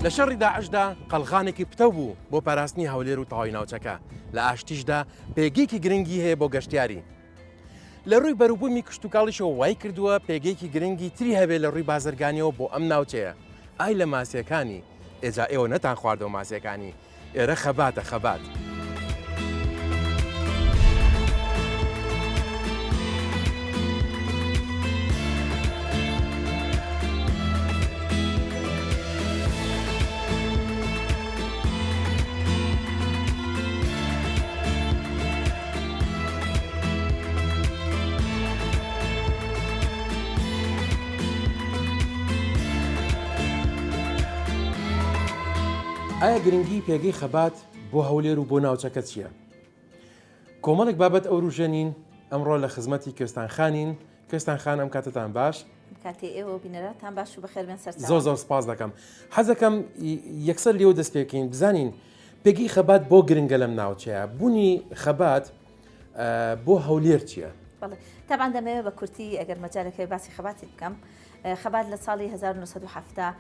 لە شەڕی داعشدا قەلغانێکی پتە بوو بۆ پاراستنی هەولێر و تەواوی ناوچەکە لە ئاشتیشدا پێگەیەکی گرنگی هەیە بۆ گەشتیاری لە ڕووی بەروبوومی کشتتوکاڵیشەوە وای کردووە پێگەیەکی گرنگی تری هەبێت لە ڕووی بازرگانیەوە بۆ ئەم ناوچەیە ئای لە ماسیەکانی ئێجا ئێوە نەتان خواردەوە ماسیەکانی ئێرە خەباتە خەبات. ئایا گرنگی پێگەی خەبات بۆ هەولێر و بۆ ناوچەکە چییە؟ کۆمەڵێک بابەت ئەو ڕوژێنین ئەمڕۆ لە خزمەتی کوێستانخانین. کوێستانخان ئەم کاتتان باش؟ کاتی ئێوە بینەراتان باش و بەخێر بێن سەر. زۆر سپاس دەکەم. حەزەکەم یەکسەر لێوە دەست پێکەین بزانین پێگەی خەبات بۆ گرنگە لەم ناوچەیە بوونی خەبات بۆ هەولێر چییە؟ تابان دەمەوێت بە کورتی ئەگەر مەجالەکەی باسی خەباتی بکەم. خەبات لە ساڵی 1970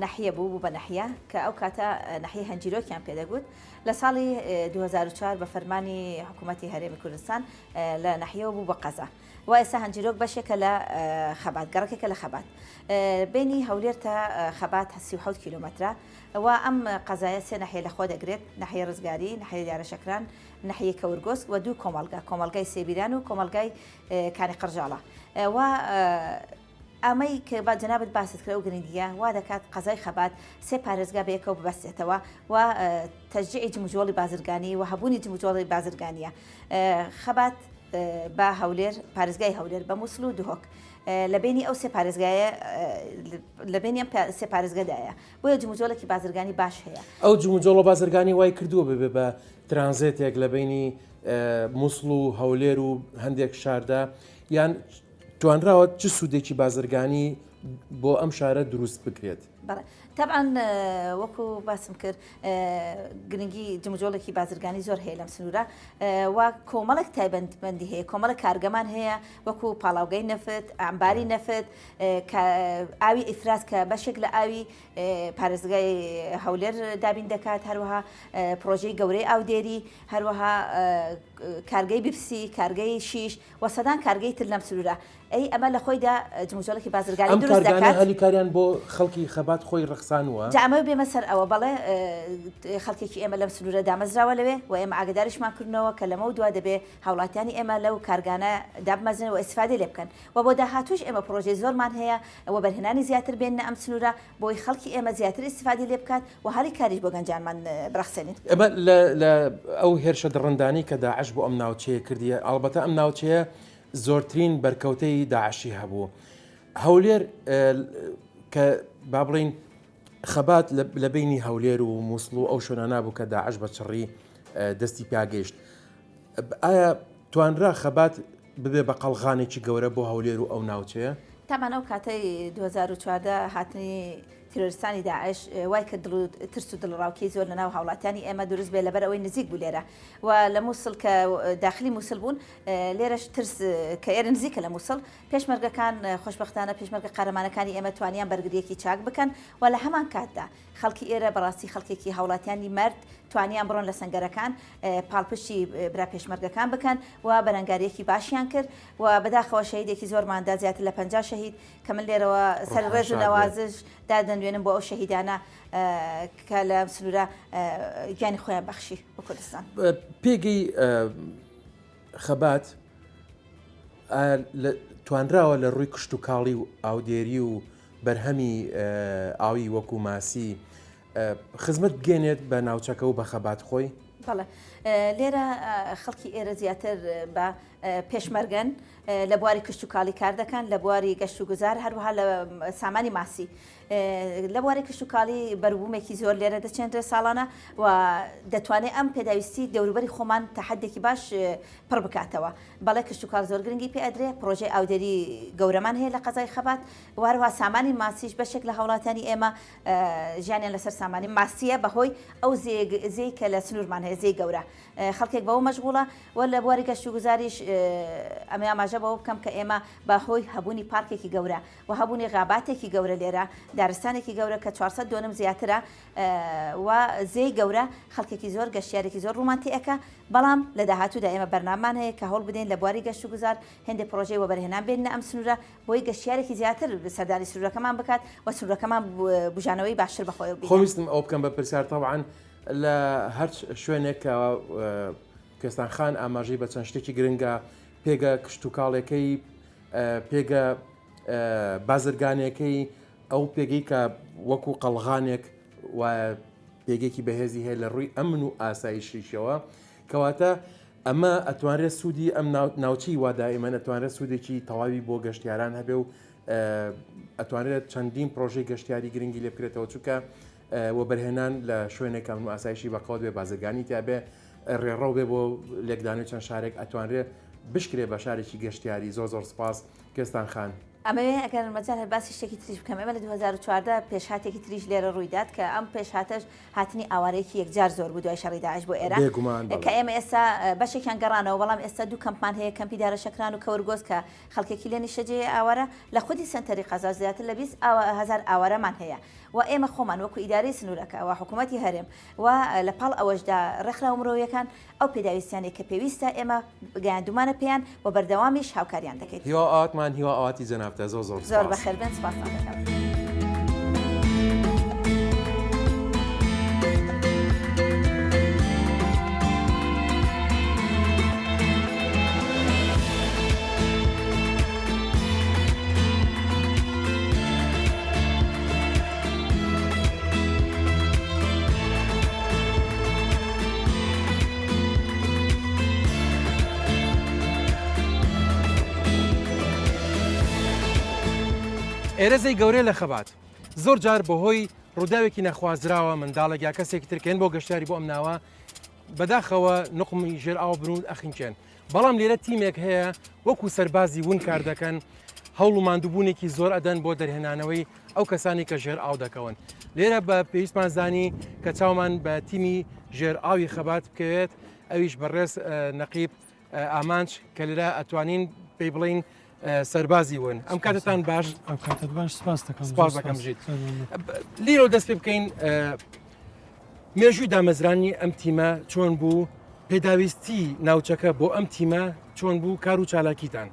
نەحیە بوو بە نەحیە کە ئەو کاتە نەحیە هەنجیرۆکیان پێدەگوت. لە ساڵی 2004 بە فەرمانی حکوومەتی هەرێمی کوردستان لە نەحیەوە بوو بە قەزا و ئێستا هەنجیرۆک بەشێکە لە خەبات گەڕێکێکە لە خەبات بینی هەولێر تا خەبات 37 کیلومترە و ئەم قەزایە سێ نەحیە لەخۆ دەگرێت نەحیە ڕزگاری نەحیە دیارە شەکران نەحیە کەورگۆسک و دوو کۆمەلگای سێبیران و کۆمەلگای کانی قڕژاڵە و ئەمەی کە با جەنابەت باست کرد و گرنگیە وا دەکات قەزای خەبات سێ پارێزگا بەیەکەوە ببەستێتەوە و تەشجیعی جموجۆڵی بازرگانی و هەبوونی جموجۆڵی بازرگانیە. خەبات با هەولێر پارێزگای هەولێر بە مووسڵ و دوهۆک لە بینی ئەو سێ پارێزگایە لە بینی ئەم سێ پارێزگەدایە بۆیە جموجۆڵێکی بازرگانی باش هەیە. ئەو جموجۆڵە بازرگانی وای کردووە ببێ بە ترانزیتێک لە بینی مووسڵ و هەولێر و هەندێک شاردا یان توانراوە چ سوودێکی بازرگانی بۆ ئەم شارە دروست بکرێت؟ طبعا وەکو باسم کرد گرنگی جموجۆڵێکی بازرگانی زۆر هەیە لەم سنوورە و کۆمەڵێک تایبەتمەندی هەیە کۆمەڵە کارگەمان هەیە وەکو پاڵاوگەی نەفت ئەمباری نەفت ئاوی ئیفراز کە بەشێک لە ئاوی پارێزگای هەولێر دابین دەکات هەروەها پرۆژەی گەورەی ئاودێری هەروەها کارگەی بیپسی کارگەی شیش و سەدان کارگەی تر لەم سنوورە ئەی ئەمە لە خۆیدا جموجۆڵێکی بازرگانی دروست دەکات. هەلی کاریان بۆ خەڵکی خەبات خۆی ڕخسانوە ئەمە بێمە سەر ئەوە بەڵێ خەڵکێکی ئێمە لەم سنوورە دامەزراوە لەوێ و ئێمە ئاگداریشمان کردنەوە کە لەمە دوا دەبێ هاوڵاتیانی ئێمە لەو کارگانە دابمەزن و ئیسفادە لێ بکەن و بۆ داهاتوش ئێمە پرۆژەی زۆرمان هەیە ئەوە بەرهێنانی زیاتر بێنە ئەم سنوورە بۆی خەڵکی ئێمە زیاتر ئیسفادە لێ بکات و هەڵی کاریش بۆ گەنجانمان بڕخسێنین. ئەمە لە ئەو هێرشە دڕندانی کە داعش بۆ ئەم ناوچەیە کردیە ئەڵبەتە ئەم ناوچەیە زۆرترین بەرکەوتەی داعشی هەبوو. هەولێر کە با بڵین خەبات لە بینی هەولێر و مووسڵ و ئەو شوێنە نابوو کە داعش بە چڕی دەستی پیاگەیشت. ئایا توانرا خەبات ببێ بە قەڵغانێکی گەورە بۆ هەولێر و ئەو ناوچەیە؟ تامان ئەو کاتەی 2014 هاتنی تیرۆریستانی داعش وای کە ترس و دڵڕاوکەی زۆر لەناو هاوڵاتیانی ئێمە دروست بێ لەبەر ئەوەی نزیک بوو لێرە و لە مووسڵ کە داخلی مووسڵ بوون لێرەش ترس کە ئێرە نزیکە لە مووسڵ پێشمەرگەکان خۆشبەختانە پێشمەرگە قارەمانەکانی ئێمە توانیان بەرگریەکی چاک بکەن و لە هەمان کاتدا خەڵکی ئێرە بەڕاستی خەڵکێکی هاوڵاتیانی مرد توانیان بڕۆن لە سنگەرەکان پاڵپشتی برا پێشمەرگەکان بکەن و بەرەنگاریەکی باشیان کرد و بەداخەوە شەهیدێکی زۆرماندا زیاتر لە 50 شەهید کە من لێرەوە سەر ڕێژ و نەوازش دادەنوێنم بۆ ئەو شەهیدانە کە لە سنوورە گیانی خۆیان بەخشی بە کوردستان. پێگەی خەبات توانراوە لە ڕووی کشت و کاڵی و ئاودێری و بەرهەمی ئاوی وەکو ماسی خزمەت بگەێنێت بە ناوچەکە و بە خەبات خۆی؟ بەڵێ لێرە خەڵکی ئێرە زیاتر بە پێشمەرگەن لە بواری کشت و کاڵی کار دەکەن لە بواری گەشت و گوزار هەروەها لە سامانی ماسی لە بواری کشت و کاڵی بەربوومێکی زۆر لێرە دەچێنرێ ساڵانە و دەتوانێت ئەم پێداویستی دەوروبەری خۆمان تا حەدێکی باش پڕ بکاتەوە. بەڵێ کشت و کاڵ زۆر گرنگی پێ ئەدرێ پرۆژەی ئاودێری گەورەمان هەیە لە قەزای خەبات وهروها سامانی ماسیش بەشێک لە هاوڵاتیانی ئێمە ژیانیان لەسەر سامانی ماسیە بەهۆی ئەو زێی کە لە سنوورمان هەیە زێی گەورە خەڵکێک بەوە مەشغوڵە و لە بواری گەشت و گوزاریش ئەمە ئاماژە بەوە بکەم کە ئێمە بەهۆی هەبوونی پارکێکی گەورە و هەبوونی غاباتێکی گەورە لێرە دارستانێکی گەورە کە 400 دۆنم زیاترە و زێی گەورە خەڵکێکی زۆر گەشتیارێکی زۆر ڕومانتیەکە بەڵام لە داهاتوودا ئێمە بەرنامان هەیە کە هەوڵ بدەین لە بواری گەشت و گوزار هێندێک پرۆژەی وەبەرهێنان بێنە ئەم سنوورە بۆی گەشتیارێکی زیاتر سەردانی سنوورەکەمان بکات و سنوورەکەمان بژانەوەی باشتر بەخۆی بێت. خۆویستم ئەو بکەم بە پرسیار تەواعاً لە هەر شوێنێک کوێستان خان ئاماژەی بە چەند شتێکی گرنگە پێگە کشت و کاڵەکەی پێگە بازرگانیەکەی ئەو پێگەی کە وەکو قەڵغانێک و پێگێکی بەهێزی هەیە لە ڕووی ئەمن و ئاسایشیشەوە کەواتە ئەمە ئەتوانرێت سوودی ئەم ناوچەی وادائیمە ئەتوانرێت سوودێکی تەواوی بۆ گەشتیاران هەبێ و ئەتوانرێت چەندین پرۆژەی گەشتیاری گرنگی لێ بکرێتەوە چونکە وەبەرهێنان لە شوێنێک ئەمن و ئاسایشی بەقەوت بێ بازرگانی تیابێ ڕێڕەو بێ بۆ لێکدانی چەند شارێک ئەتوانرێت بشکرێ بە شارێکی گەشتیاری زۆر سپاس کوێستان خان. ئەمەوێ ئەگەر مەجال باسی شتێکی تریش بکەم ئێمە لە 2014 پێشهاتێکی تریش لێرە ڕوویدات کە ئەم پێشهاتەش هاتنی ئاوارەیەکی یەکجار زۆر بوو دوای شەڕی داعش بۆ ئێران کە ئێمە ئێستا بەشێکیان گەڕانەوە بەڵام ئێستا دوو کەمپمان هەیە کەمپی دارە شەکران و کەورگۆز کە خەڵکێکی لێ نیشەجێ ئاوارە لە خودی سنتەری قەزا زیاتر لە 20,000 ئاوارەمان هەیە و ئێمە خۆمان وەکو ئیدارەی سنوورەکە و حکوومەتی هەرێم و لە پاڵ ئەوەشدا ڕێکخراو مرۆیەکان ئەو پێداویستیانێک کە پێویستە ئێمە گەیاندومانە پێیان و بەردەوامیش هاوکاریان دەکەیت. هیوا ئاواتمان هیوا ئاواتی جەنابتە زۆر بەخێر بن سپاسمان دەکەم. ئێرەزەی گەورەی لە خەبات زۆر جار بەهۆی ڕووداوێکی نەخوازراوە منداڵێک یا کەسێکی ترکێن بۆ گەشتاری بۆ ئەم ناوە بەداخەوە نقمی ژێر ئاو برون ئەخینچێن بەڵام لێرە تیمێک هەیە وەکو سەربازی ون کار دەکەن هەوڵ و ماندووبوونێکی زۆر ئەدەن بۆ دەرهێنانەوەی ئەو کەسانی کە ژێر ئاو دەکەون لێرە بە پێویستمان زانی کە چاومان بە تیمی ژێر ئاوی خەبات بکەوێت ئەویش بەڕێز نەقیب ئامانج کە لێرە ئەتوانین پێی بڵین سەربازی ون ئەم کاتتان باش سپاس دەکەم ژیت لیرۆ دەست پێ بکەین مێژووی دامەزرانی ئەم تیمە چۆن بوو پێداویستی ناوچەکە بۆ ئەم تیمە چۆن بوو کار و چالاکیتان.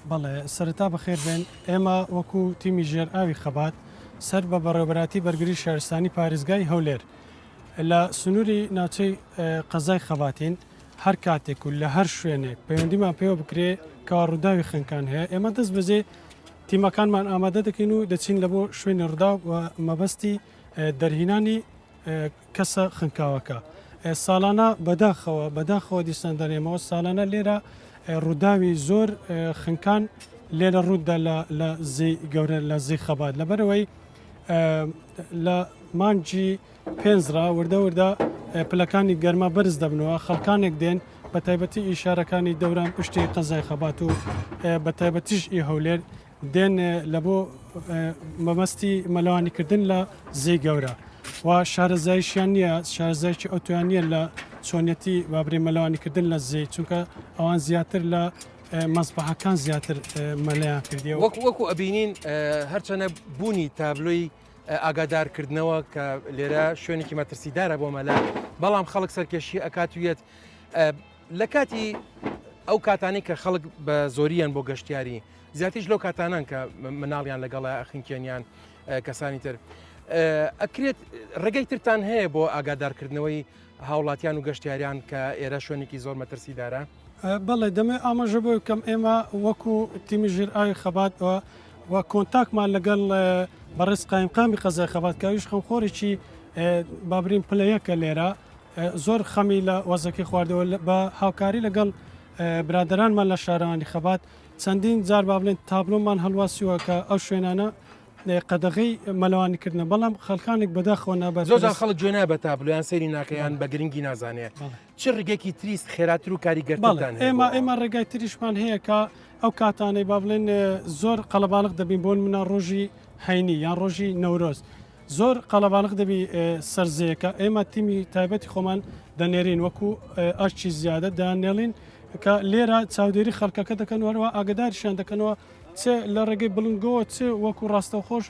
بەڵێ سەرەتا بەخێر بێن ئێمە وەکو تیمی ژێر ئاوی خەبات سەر بە بەڕێوەبەراتی بەرگری شارستانی پارێزگای هەولێر لە سنووری ناوچەی قەزای خەباتین هەر کاتێک و لە هەر شوێنێک پەیوەندیمان پێوە بکرێ کەوا ڕووداوی خنکان هەیە ئێمە دەست بەجێ تیمەکانمان ئامادە دەکەین و دەچین لە بۆ شوێنی ڕوودا و مەبەستی دەرهینانی کەسە خنکاوەکە ساڵانە بەداخەوە دیسان دەرێمەوە ساڵانە لێرە ڕووداوی زۆر خنکان لێرە ڕوودا لە زی گەورە لە زی خەبات لەبەرەوەی لە مانجی پێنجرا وردە پلەکانی گەرما بەرز دەبنەوە خەڵکانێک دێن بە تایبەتی ئیشارەکانی دەوران پشتی قەزای خەبات و بە تایبەتیش ئی هەولێر دێن لە بۆ مەبەستی مەلەوانیکردن لە زی گەورە و شارەزاییشیان نییە شارەزایکی ئۆتۆیانە لە چۆنیەتی بابری مەلەوانیکردن لە زی چونکە ئەوان زیاتر لە مەزبەحەکان زیاتر مەلەیان کردیەوە وەکو ئەبینین هەرچەنە بوونی تابلۆی ئاگادارکردنەوە کە لێرە شوێنێکی مەترسیدارە بۆ مەلا بەڵام خەڵک سەرکەشی ئەکاتویەت لە کاتی ئەو کاتانی کە خەڵک بە زۆریان بۆ گەشتیاری زیاتیش لەو کاتانان کە مناڵیان لەگەڵە ئەخینکێنیان کەسانی تر ئەکرێت ڕێگەی ترتان هەیە بۆ ئاگادارکردنەوەی هاوڵاتیان و گەشتیاریان کە ئێرە شوێنێکی زۆر مەترسیدارە. بەڵێ دەمێ ئاماژە بۆ کەم ئێمە وەکو تیمی ژێر ئاوی خەباتەوە و کۆنتاکمان لەگەڵ بەڕێز قایمقامی قەزای خەبات کاویش خەمخۆرێکی بابرین پلەیەکە لێرە زۆر خەمی لە وەزەکی خواردەوە بە هاوکاری لەگەڵ برادرانمان لە شارەوانی خەبات چەندین جار با بڵێن تابلۆمان هەڵواسیوە کە ئەو شوێنانە قەدەغی مەلەوانیکردنە بەڵام خەڵکانێک بەداخەوە نابێت زۆر خەڵک جوێ نابێت تابلۆیان سەیری ناکەیان بە گرنگی نازانێت چ ڕێگەکی تریست خێراتر و کاریگەرتان ئێمە ڕێگای تریشمان هەیە کە ئەو کاتانەی با بڵێن زۆر قەڵەباڵغ دەبین بۆن منە ڕۆژی هەینی یان ڕۆژی نەورۆز زۆر قەڵەباڵغ دەبی سەرزەیەکە ئێمە تیمی تایبەتی خۆمان دەنێرین وەکو ئاشتی زیادە دانێڵین کە لێرە چاودێری خەڵکەکە دەکەن وەرەوە ئاگداریشان دەکەنەوە چێ لە ڕێگەی بڵنگەوە چێ وەکو ڕاستەوخۆش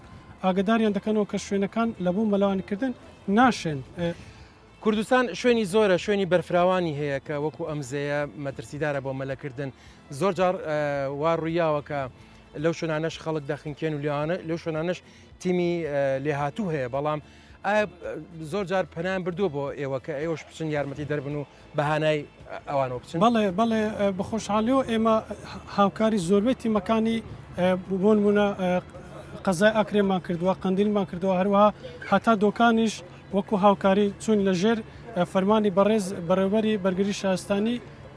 ئاگداریان دەکەنەوە کە شوێنەکان لە بوو مەلەوانیکردن ناشێن. کوردستان شوێنی زۆرە شوێنی بەرفراوانی هەیە کە وەکو ئەمزەیە مەترسیدارە بۆ مەلەکردن زۆر جار وا ڕوویاوەکە لەو شوێنانەش خەڵک دەخنکێن و لیانە لەو شوێنانش تیمی لێهاتوو هەیە بەڵام زۆر جار پەنیان بردووە بۆ ئێوە کە ئێوەش بچن یارمەتی دەربن و بەهانای ئەوانەوە بچن بەڵێ بەخۆشحالیەوە ئێمە هاوکاری زۆربەی تیمەکانی بۆ نمونە قەزای ئاکرێمان کردووە قندیلمان کردووە هەروەها هەتا دۆکانیش وەکو هاوکاری چوون لەژێر فەرمانی بەڕێز بەڕێوەری بەرگری شارستانی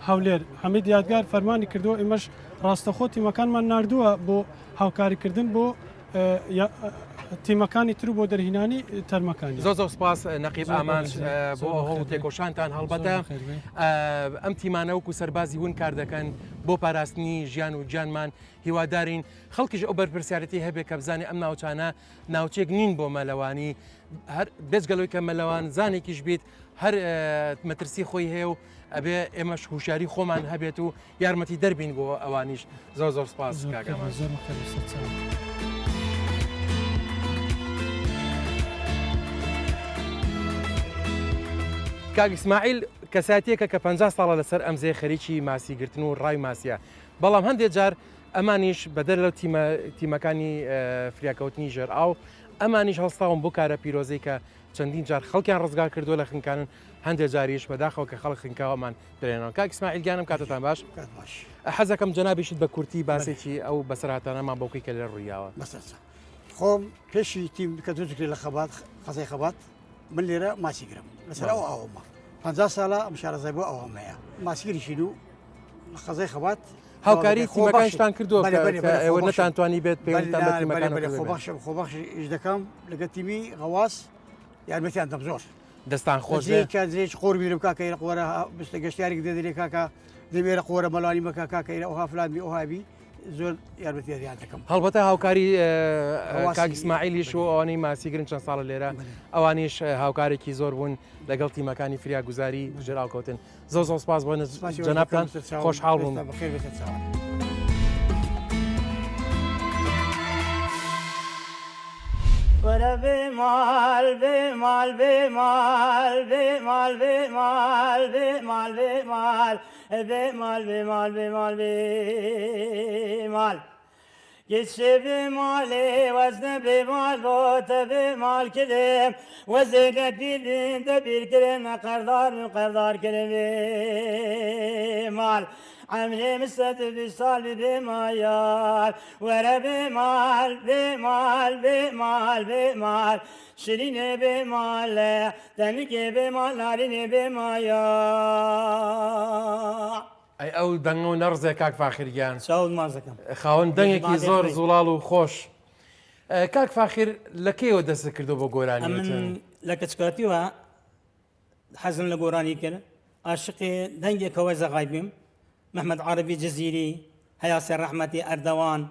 هەولێر حەمید یادگار فەرمانی کردووە ئێمەش ڕاستەخۆ تیمەکانمان نردووە بۆ هاوکاریکردن بۆ تیمەکانی تر بۆ دەرهینانی تەرمەکانی زۆ سپاس نەقیب ئامان بۆ هەوڵ تێکۆشانتان هەڵبەتە ئەم تیمانەوەکو سەربازی ون کار دەکەن بۆ پاراستنی ژیان و گیانمان هیوادارین خەڵکیش ئەو بەرپرسیارەتی هەبێت کە بزانێ ئەم ناوچانە ناوچێک نین بۆ مەلەوانی بێجگەلەوەی کە مەلەوان زانێکیش بیت هەر مەترسی خۆی هەیە و ئەبێ ئێمەش هوشاری خۆمان هەبێت و یارمەتی دەربین بۆ ئەوانیش زۆر سپاس کاکەمان. کاک ئیسماعیل کەساتێکە کە 50 ساڵە لەسەر ئەمزێ خەریکی ماسیگرتن و ڕای ماسیە بەڵام هەندێک جار ئەمانیش بەدەر لەو تیمەکانی فریاکەوتنی ژێر ئاو ئەمانیش هەڵستاون بۆ کارە پیرۆزەی کە چەندین جار خەڵکیان ڕزگار کردووە لە خنکانن هەندێک جاریش بەداخەوە کە خەڵک خنکاوەمان درێنەوە. کاک ئیسماعیل گیانم کاتتان باش حەزەکەم جەنابیشت بە کورتی باسێکی ئەو بەسەرهاتانەمان بۆکەی کە لێ ڕوویاوە. خۆم پێشی تیم کە دوکرێت لە خەبات قەزای خەبات من لێرە ماسیگرم لەسەر ئەو ئاومە 50 ساڵە ئەم شارەزای بۆ ئەوەمەیە ماسیگریشین و خەزای خەبات هاوکاری تیمەکانشتان کردووە ئێوە نەتانتوانی بێت پێوەتان بە تیمەکان خۆبەخش دەکەم لەگە تیمی غەواس یارمەتیان دەم زۆر دەستان خۆش کاتێک قۆر بیرم کاکەیرە قۆرە بستە گەشتیارێک دەدرێ کاکە دەبێرە قۆرە مەڵانی مەکە کاکەیرە ئەوها فلانبی ئەوهابی زۆر یارمەتیان دەکەم. هەڵبەتە هاوکاری کاک ئیسماعیلیش و ئەوانەی ماسیگرن چەند ساڵە لێرە ئەوانیش هاوکارێکی زۆر بوون لەگەڵ تیمەکانی فریاگوزاری ژێراوکەوتن زۆر سپاس بۆ جەنابتان خۆشحاڵ بووم. وەرە بێمال بێمال بێمال بێمال بێمال بێمال بێمال بێمال بێمال بێمال بێمال گچێ بێمالێ وەزنە بێمال بۆتە بێمال کردم وەزێگە پیرین دەبیرکردن قەردار و قەردارکردن بێمال عمري مستد بصال بمايال ورا بمال بمال بمال بمال شيرين بمال تنكي بمال نارين بمايال ئەی ئەو دەنگ و نەڕزێ کاک فاخیرگیان چاود مازەکەم خاوەن دەنگێکی زۆر زوڵاڵ و خۆش. کاک فاخیر لە کێوە دەست کردو بۆ گۆرانی من لە کەچکاتیوە حەزم لە گۆرانی کرد عاشقی دەنگێکەوە زەغایبیم محمد عربي جزيري هياسر رحمتي أردوان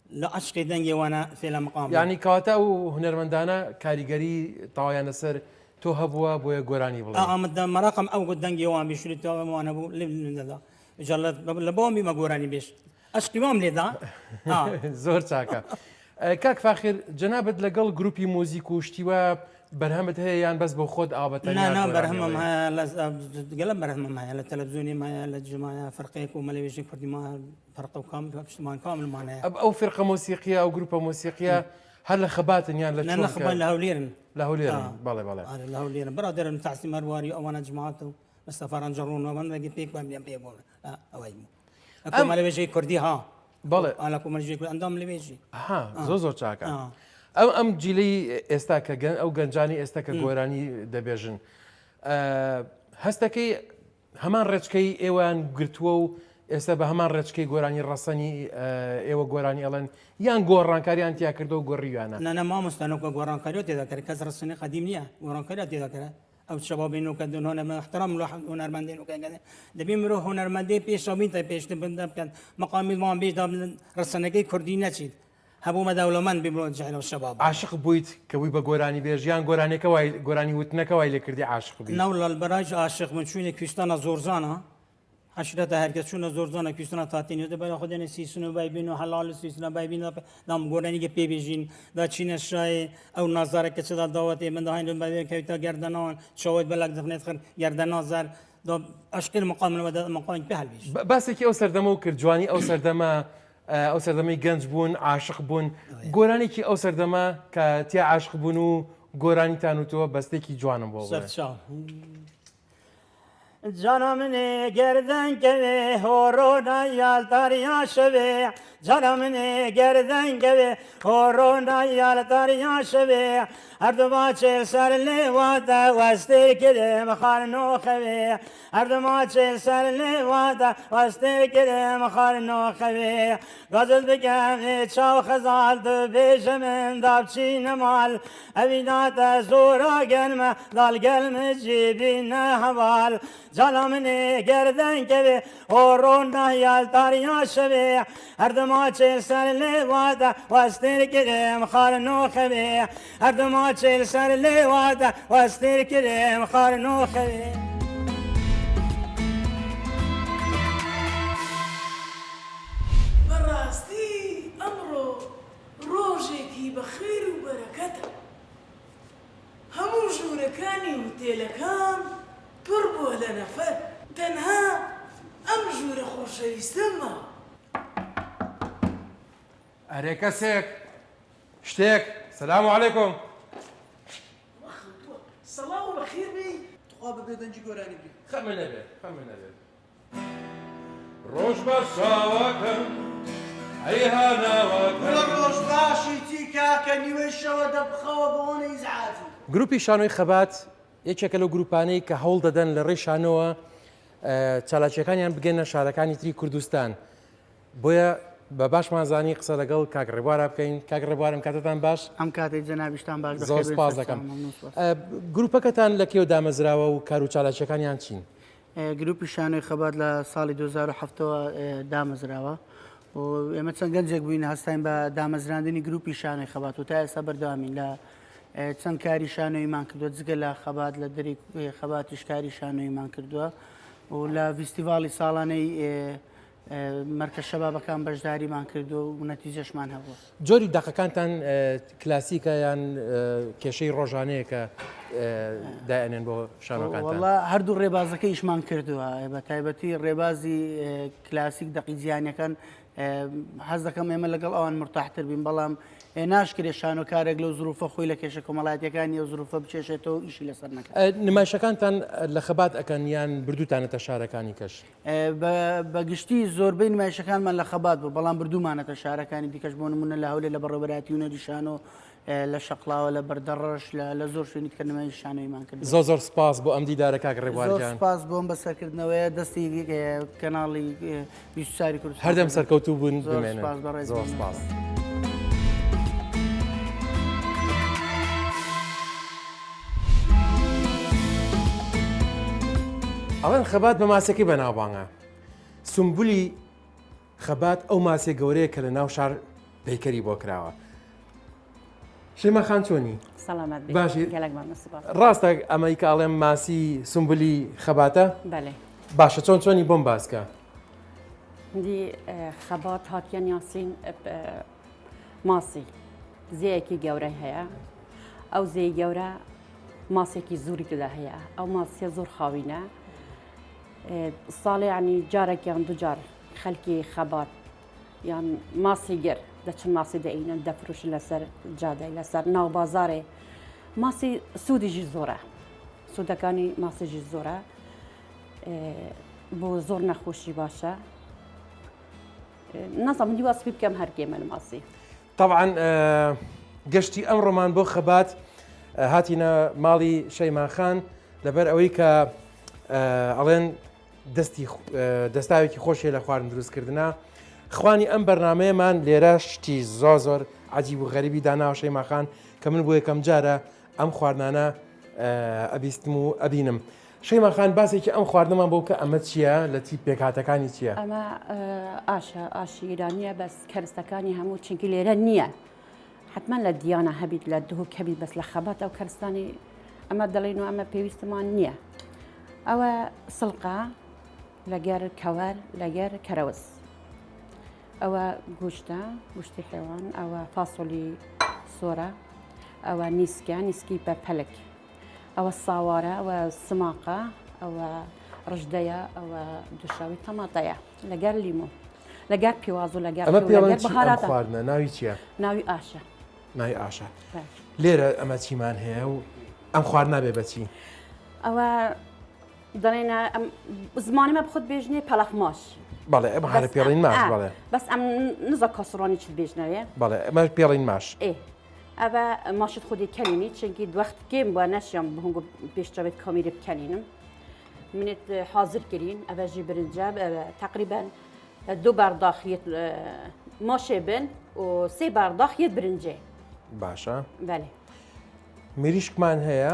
لا عشقي دنجي وانا في المقام يعني كواتا و هنرمندانا كاريگري طاويان سر تو هبوا بويا گوراني بلا مدام مراقم او قد دنجي وان بيشري تو وانا بو لا جلت لبومي ما گوراني بيش عشقي وام لذا زور چاكا كاك فاخر جنابت لقل جروبي موزيك وشتيوا برهمت هي يعني بس بخود آبتني لا برهمم هاي قلب برهمم هاي التلفزيوني ما الجماعة فرقيك ومليفيشن كردي ما فرقة وكامل اجتماع كامل معنا أو فرقة موسيقية أو جروب موسيقية هل خبات يعني لا نخبل لهوليرن بالله لهوليرن برادر متعسي مرواري أو أنا جماعته مصطفى رنجرون ومن رجع بيك بام بيقول لا أويمو أكو مليفيشن كردي ها بالله أنا أكو مليفيشن كردي عندهم مليفيشن زوزو تشاكا ئەم جیلی ئێستا کە ئەو گەنجانی ئێستا کە گۆرانی دەبێژن هەستەکەی هەمان ڕێچکەی ئێوەیان گرتووە و ئێستا بە هەمان ڕێچکەی گۆرانی ڕەسەنی ئێوە گۆرانی ئەڵەن یان گۆڕانکاریان تیا کردو و گۆڕیوانە نە مامۆستانەوە گۆڕانکاریۆ تێداکرد کەس ڕستنی قەدیم نییە گۆڕانکاریە تێداکرێت ئەو شەبابین و کە هۆنە احترام هۆنەرمەندین و دەبی مرۆ هۆنەرمەندی پێشەوین تا پێشتە بندە بکەن مەقامی وان بێدا ڕستنەکەی کوردی نەچیت هەبوو مەدەوڵەمەند ببرۆ جەهلە و شەباب عاشق بوویت کە وی بە گۆرانی بێژیان گۆرانێکە گۆرانی وتنەکە وای لێ کردی عاشق بوویت نەوڵ بەراج عاشق من چوینە کوێستانە زۆرزانە عشرة هركز شون زورزانا كيسنا تاتين يده بلا خدنا سيسنا بايبين وحلال سيسنا بايبين دام غوراني كي بيبيجين دا تشين الشاي او نظاره كذا دعوت من ده هندو بايبين كيتا گردنان شاود بلق دفنت خر گردن نظر دا اشكال مقام ودا مقام بهل بيش باسێکی ئەو سەردەمە و کردجوانی ئەو سەردەمە ئەو سەردەمەی گەنج بوون عاشق بوون گۆرانێکی ئەو سەردەمە کە تیا عاشق بوون و گۆرانیتان وتەوە بەستێکی جوانم بۆ سرت شاه جانم نه گردن که هورونا یال تاریا شوه جانم نه گردن که هورونا یال تاریا شوه هر دو باچه سر لیواتا واسته کدم خارنو خوه هر دو باچه سر لیواتا واسته کدم خارنو خوه غزل بگم چاو خزال دو بیشمن دابچی نمال اوینات زورا گرم دال گرم جیبی نهوال جانم نه گردن که هورونا یال تاریا شوه هر دو باچه سر لیواتا واسته کدم خارنو خوه هر دو چل سر لیواتا واسطه کریم خارنو خوی بەڕاستی ئەمڕۆ ڕۆژێکی بەخێر و بەرەکەتە هەموو ژوورەکانی هوتێلەکان پڕ بووە لە نەفەر تەنها ئەم ژوورە خۆشەویستمە ئەرێ کەسێک شتێک سەلام عەلەیکۆم سەڵاو بەخێر بی خوا بە بێدەنجی گۆرانی بی خەمە نەبێت خەمە نەبێت ڕۆژ بە شاوەکەم ئەیها ناوەکەم ڕۆژ باشی تیکاکە نیوەی شەوە دەبخەوە بۆنە ئیزعاجی گروپی شانۆی خەبات یەکێکە لەو گروپانەی کە هەوڵ دەدەن لە ڕێی شانۆوە چالاکیەکانیان بگەنە شارەکانی تری کوردستان بۆیە بە باشمانزانی قسە لەگەڵ کاک ڕێبوارە بکەین کاک ڕێبوارم کاتتان باش ئەم کاتێک جەنابیشتان باش زۆر سپاس دەکەم گروپەکەتان لەکێو دامەزراوە و کار و چالاکیەکانیان چین گروپی شانۆی خەبات لە ساڵی 2007ەوە دامەزراوە و ئێمە چەند گەنجێک بووین هەستین بە دامەزراندنی گروپی شانۆی خەبات و تا ئێستا بەردەوامین لە چەند کاری شانۆیمان کردووە جگە لە خەبات لە دەری خەباتیش کاری شانۆیمان کردووە و لە فیستیڤاڵی ساڵانەی مرکز شەبابەکان بەشداریمان کردو و نەتیجەشمان هەبووە جۆری داقەکانتان کلاسیکە یان کێشەی ڕۆژانەیە کە دایانێن بۆ شانۆکانتان وەڵا هەردوو ڕێبازەکەیشمان کردووە بە تایبەتی ڕێبازی کلاسیک دەقیزیانەکان حەز دەکەم ئێمە لەگەڵ ئەوان مرتاحتر بین بەڵام ناشکرێ شانۆکارێک لەو زروفە خۆی لە کێشە کۆمەڵایەتەکانی ئەو زروفە بچێشێتەوە ئیشی لەسەر نەکات نمایشەکانتان لە خەبات ئەکەن یان بردووتانەتە شارەکانی کەش بەگشتی زۆربەی نمایشەکانمان لە خەبات بوو بەڵام بردوومانەتە شارەکانی دیکەش بۆ نمونە لە هەولێر لە بەڕێوەبەراتی و نەریشانۆ لە شەقڵاوە لە بەردەڕەش لە زۆر شوێنی کە نمایش شانۆیمان کرد زۆر سپاس بۆ ئەم دیدارە کاک ڕێبوارجان سپاس بۆم بەسەرکردنەوەیە دەستی کەناڵی بیستاری کوردستان هەردەم سەرکەوتوو بوون زۆر بمێنن سپاس بەڕێز زۆر سپاس ئەڵەن خەبات بە ماسێکی بەناوبانگە سمبولی خەبات ئەو ماسێ گەورەیە کە لە ناو شار پەیکەری بۆ کراوە شێمە خان چۆنی سەلامەت باشی گەلێکمان سپاس ڕاستە ئەمەی کە ئەڵێم ماسی سمبولی خەباتە بەڵێ باشە چۆنی بۆم باسکە دی خەبات هاتیان یاسین ماسی زەیەکی گەورەی هەیە ئەو زەی گەورە ماسێکی زوری تدا هەیە ئەو ماسیە زۆر خاوینە ساڵی عنی جارێکیان دوجار خەلکی خەبات یان ماسی گر دەچن ماسی دەئینن دەفروشن لەسەر جادەی لەسەر ناو بازارێ ماسی سوودیژی زۆرە سوودەکانی ماسیژی زۆرە بۆ زۆر نەخۆشی باشە نازانم دیواسی بکەم هەرگێمە ماسی طبعاً گەشتی ئەمڕۆمان بۆ خەبات هاتینە ماڵی شەیماخان لەبەر ئەوەی کە ئەڵێن دەستاوێکی خۆشیە لە خواردن دروستکردنا خوانی ئەم بەرنمەیەمان لێرە شتی زۆر عجیب و غەریبی داناوە شەیماخان کە من بۆ یەکەم جارە ئەم خواردانە ئەبیستم و ئەبینم شەیماخان باسێکی ئەم خواردنمان بۆ کە ئەمە چییە لە تی پێکهاتەکانی چییە؟ ئەمە ئاشی ئیرانیە بەس کەرستەکانی هەموو چنکی لێرە نییە حتمما لە دیانە هەبیت لە دوو کەبیت بەس لە خەبات ئەو کەرستانی ئەمە دەڵێن و ئەمە پێویستمان نییە ئەوە سڵقا لەگەر کەوار لەگەر کەرەوز ئەوە گوشتە گوشتی حیوان ئەوە فاسۆلی سۆرە ئەوە نیسکی بە پەلک ئەوە ساوارە ئەوە سماقە ئەوە ڕژدەیە ئەوە دوشاوی تەماتەیە لەگەر لیمۆ لەگەر پیواز و لەگەر بەهاراتە خواردنە ناوی چییە؟ ناوی ئاشە ناوی ئاشە لێرە ئەمە چیمان هەیە و ئەم خوارد نابێ بەچی ئەوە دەڵێنە زمانیمە بخۆت بێژنێ پەلەخ ماش بەڵێ ئەمە هەرە پێڵین ماش بەڵێ بەس ئەم نزە کاسڕانی چ بێژنەوێ بەڵێ ئەمە پێڵین ماش ئەوە ماشت خودی کەلینی چونکی دوەخت کێم بووە نەشیان بهنگ پێشتەوێت کامیری بکەلینم منێت حاضر کردین ئەوە ژی برنجە تقریبا 2 بارداخیت ماشێ بن و 3 بارداخیت برنجێ باشە بەێ مریشکمان هەیە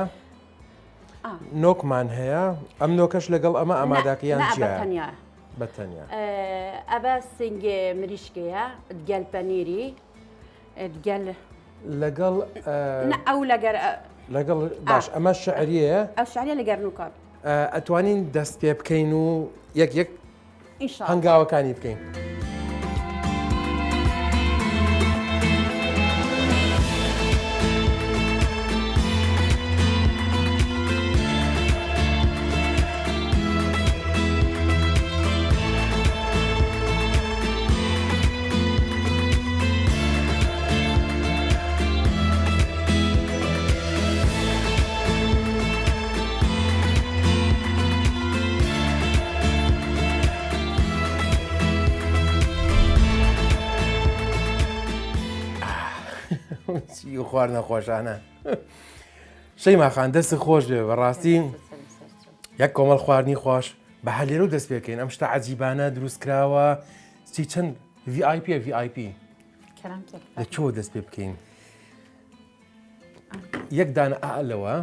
نۆکمان هەیە ئەم نۆکەش لەگەڵ ئەمە ئاماداکەیان چیە بەتەنیا ئەبە سنگێ مریشکەیە گەل پەنیری گەل لەگەڵ ئەو لەگەڵ باش ئەمە شعریەیە ئەو شعریە لەگەر نوکار ئەتوانین دەست پێ بکەین و یەک هەنگاوەکانی بکەین. و خوار نەخۆشانە شەیماخان دەست خۆش بێ بەڕاستی یەک کۆمەڵ خواردنی خۆش بە هەلێرە و دەست پێکەین ئەم شتە عەجیبانە دروستکراوە چی چەند VIP VIP لە چۆ دەست پێ بکەین یەک دانە ئالەوە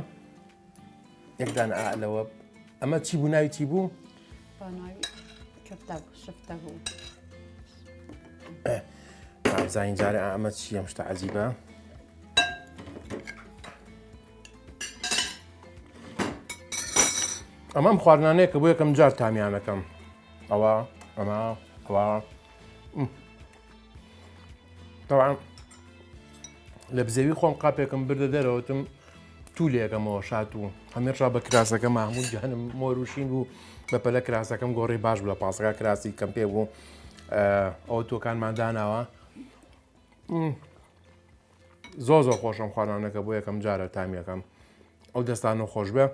یەک دانە ئالەوە ئەمە چی بوو ناوی چی بوو؟ زین جارێ ئەمە چی ئەم شتە عەجیبە ئەمەم خواردنانەیە کە بۆ یەکەم جار تامیانەکەم ئەوە تەواان لە بزەوی خۆم قاپێکم بردە دەرەوەتم تو لێەکەمەوە شات و هەمێشا بە کراسەکە ماموو جانم مۆروشین و بەپەلە کراسەکەم گۆڕی باش بڵە پاسەکە کراسی کەم پێ بوو ئەوە تۆکانمان داناوە زۆر خۆشم خواردنانەکە بۆ یەکەم جارە تامیەکەم ئەو دەستانە خۆش بێ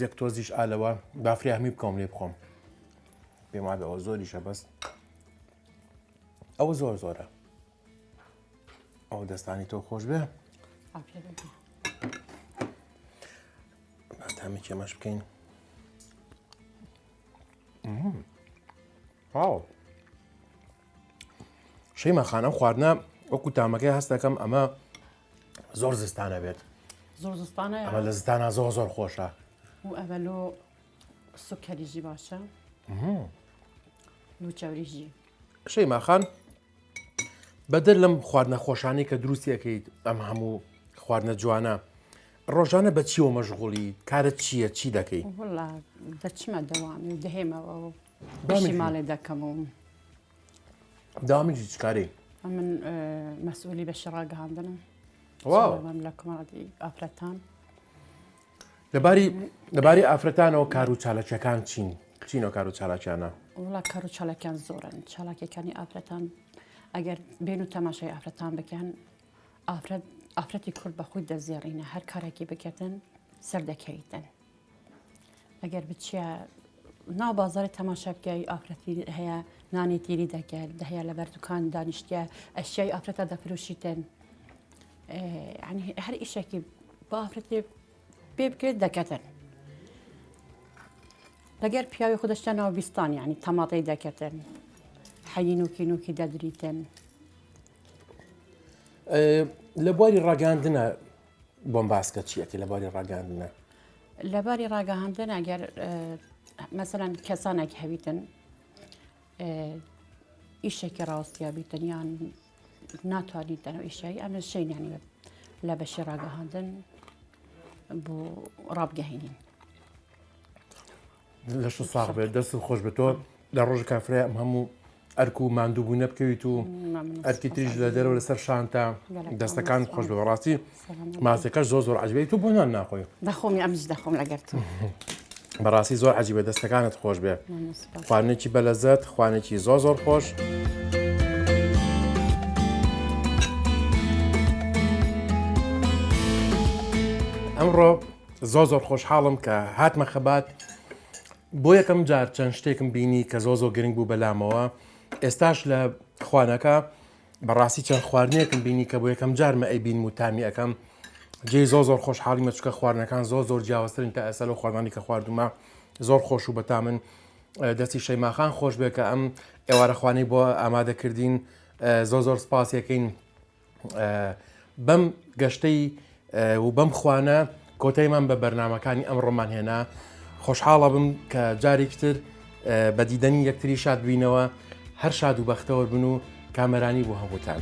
یەک تۆزیش ئالەوە بافری هەمی بکەم لێ بخۆم پێم وابێ ئەوە زۆریشە بەست ئەوە زۆرە ئەو دەستانی تۆ خۆش بێ تامی کێمەش بکەین شەیماخان ئەم خواردنە وەکو تامەکەی هەست دەکەم ئەمە زۆر زستانە بێت زۆر زستانە ئەمە لە زستانە زۆر خۆشە و ئەڤەلۆ سوکەریژی باشە لوچەوریژی شەیماخان بەدەر لەم خواردنە خۆشانی کە دروستیەکەیت ئەم هەموو خواردنە جوانە ڕۆژانە بە چیوە مەشغوڵی کارت چییە چی دەکەی؟ وڵا دەچمە دەوامی و دەهێمەوە و بەشی ماڵێ دەکەم و داوامیجی چکاری؟ من مەسئولی بە شڕاگەهاندنم لە کومەڵی ئافرەتان لەباری ئافرەتانەوە کار و چالاکیەکان چینەوە کار و چالاکیانە؟ وڵا کار و چالاکیان زۆرن چالاکیەکانی ئافرەتان ئەگەر بێن و تەماشای ئافرەتان بکەن ئافرەتی کورد بەخۆی دەزێڕینە هەر کارێکی بکەتن سەردەکەیتن ئەگەر بچیە ناو بازاری تەماشا بکەی ئافرەتی هەیە نانی تیری دەکرد هەیە لەبەر دوکان دانیشتە ئەشیای ئافرەتە دەفرۆشیتن هەر ئیشێکی بە ئافرەتی پێ بکرێت دەکەتن لەگەر پیاوی خودشتە ناو بیستان ینی تەماتەی دەکەتن حەیین و کینوکی دەدریتن لە بواری ڕاگەاندنە بۆم باسکە چیەکە لە باری ڕاگەاندنە لەباری ڕاگەهاندن ئەگەر مەسەرەن کەسانێک هەویتن ئیشێکی ڕاستیا بیتن یان ناتوانیتەوە ئیشایی ئەمە شەینانی لە بەشی ڕاگەهاندن بۆ ڕابگەهێنین لەش ساغ بێت دەست خۆش بە تۆ لە ڕۆژ کافرای ئەم هەموو ئەرک و ماندووبوو نەبکەویت و ئەرکی تریش لە دەرەوە لەسەر شانتە دەستەکان خۆش بە ڕاستی ماسەکەش زۆر عجیبێت تو بۆ نان ناخۆی دەخۆمی ئەمش دەخۆم لەگەر تو بەڕاستی زۆر عجیبە دەستەکانت خۆش بێ خوانێکی بەلەزەت خوانێکی زۆر خۆش ئەمڕۆ زۆر خۆشحاڵم کە هاتمە خەبات بۆ یەکەم جار چەند شتێکم بینی کە زۆر گرنگ بوو بەلامەوە ئێستاش لە خوانەکە بەڕاستی چەند خواردنێکم بینی کە بۆ یەکەم جارمە ئەیبین و تامی ئەەکەم جێ زۆر خۆشحاڵی مەچکە خواردنەکان زۆر جیاوازترین تا ئەسەر و خواردانی کە خواردومە زۆر خۆش و بەتا من دەستی شەیماخان خۆش بێ کە ئەم ئێوارەخوانەی بۆ ئامادەکردین زۆر سپاسیەکەین بەم گەشتەی و بەم خوانە کۆتەیمان بە بەرنمەکانی ئەم ڕۆمان هێنا خۆشحاڵە بم کە جارێکتر بە دیدەنی یەکتری شاد بینەوە هەر شاد و بەختەوە بن و کامەرانی بۆ هەمووتان.